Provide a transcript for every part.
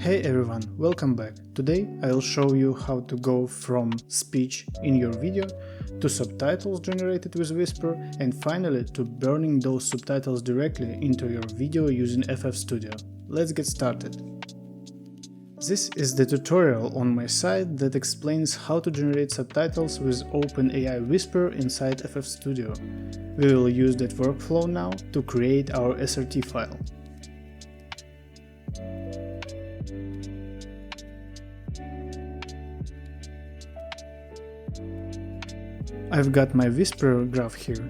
Hey everyone, welcome back. Today I'll show you how to go from speech in your video to subtitles generated with Whisper and finally to burning those subtitles directly into your video using FFStudio. Let's get started. This is the tutorial on my site that explains how to generate subtitles with OpenAI Whisper inside FFStudio. We will use that workflow now to create our SRT file. I've got my Whisper graph here.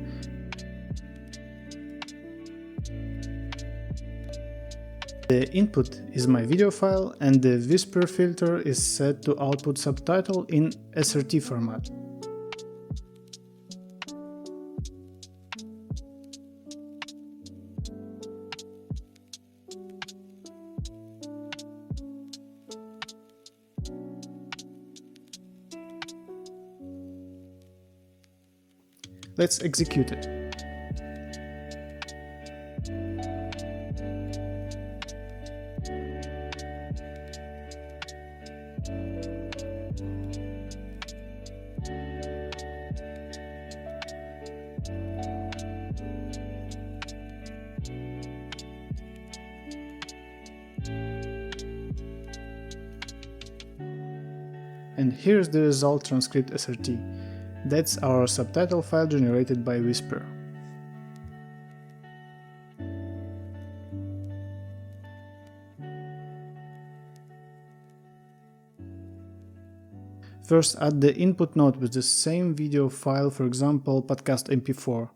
The input is my video file and the Whisper filter is set to output subtitle in SRT format. Let's execute it. And here's the result transcript SRT. That's our subtitle file generated by Whisper. First, add the input node with the same video file, for example, podcast MP4.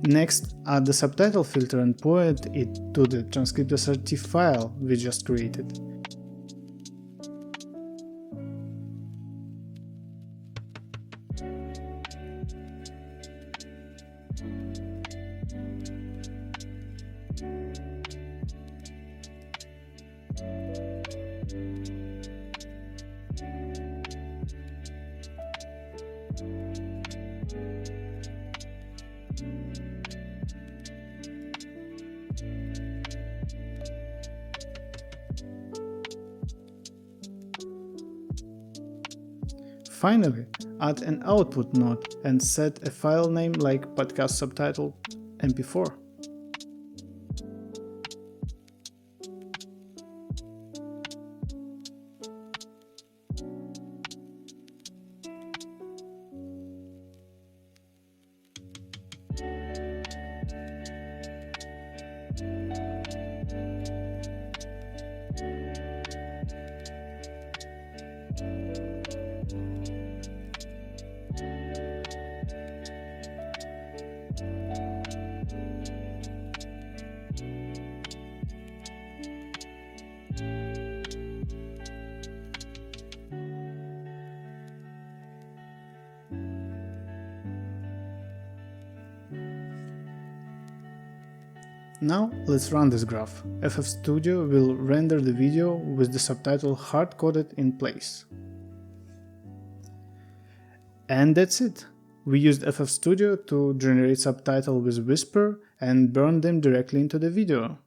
Next, add the subtitle filter and point it to the transcript SRT file we just created. Finally, add an output node and set a file name like podcast subtitle MP4. Now let's run this graph. FFStudio will render the video with the subtitle hard-coded in place. And that's it! We used FFStudio to generate subtitles with Whisper and burn them directly into the video.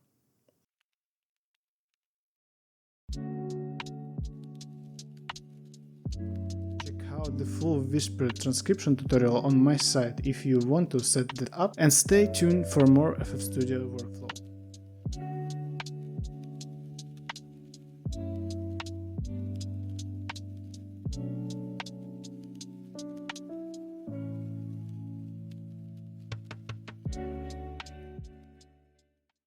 Check out the full Whisper transcription tutorial on my site if you want to set that up, and stay tuned for more FFStudio workflow.